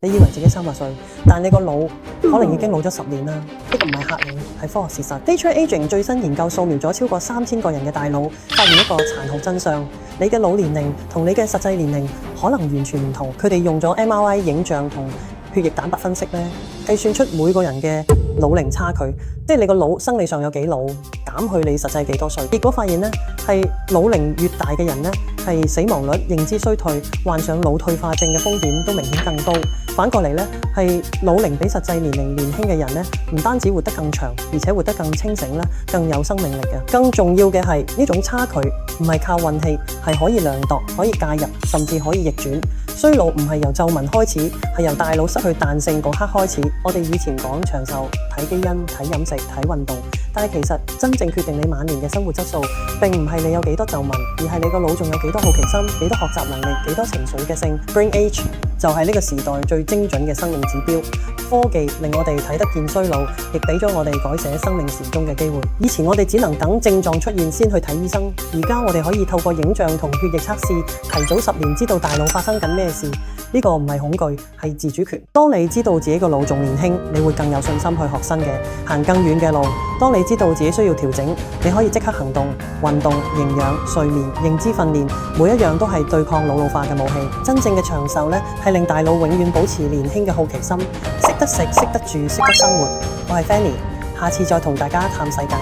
你以為自己30歲，但你個腦可能已經老咗10年啦。呢個唔係嚇你，係科學事實。Day Trade Aging 最新研究掃描咗超過3000個人嘅大腦，發現一個殘酷真相：你嘅腦年齡同你嘅實際年齡可能完全唔同。佢哋用咗 MRI 影像同血液蛋白分析咧，計算出每個人嘅腦齡差距，即係你個腦生理上有幾老，減去你實際幾多歲。結果發現咧，係腦齡越大嘅人咧，係死亡率、認知衰退、患上腦退化症嘅風險都明顯更高。反過嚟咧，係腦齡比實際年齡年輕嘅人咧，唔單止活得更長，而且活得更清醒啦，更有生命力嘅。更重要嘅係呢種差距唔係靠運氣，係可以量度、可以介入，甚至可以逆轉。衰老唔係由皺紋開始，係由大腦失去彈性嗰刻開始。我哋以前講長壽，睇基因、睇飲食、睇運動，但係其實真正決定你晚年嘅生活質素，並唔係你有幾多皺紋，而係你個腦仲有幾多好奇心、幾多學習能力、幾多情緒嘅性。Brain Age 就係呢個時代最精準嘅生命指標。科技令我哋睇得見衰老，亦俾咗我哋改寫生命時鐘嘅機會。以前我哋只能等症狀出現先去睇醫生，而家我哋可以透過影像同血液測試，提早10年知道大腦發生緊咩事。呢個唔係恐懼，係自主權。當你知道自己個腦仲年輕，你會更有信心去學新嘅，行更遠嘅路。當你知道自己需要調整，你可以即刻行動。運動、營養、睡眠、認知訓練，每一樣都係對抗老化嘅武器。真正嘅長壽呢，係令大腦永遠保持年輕嘅好奇心，識得食、識得住、識得生活。我係 Fanny，下次再同大家探世界。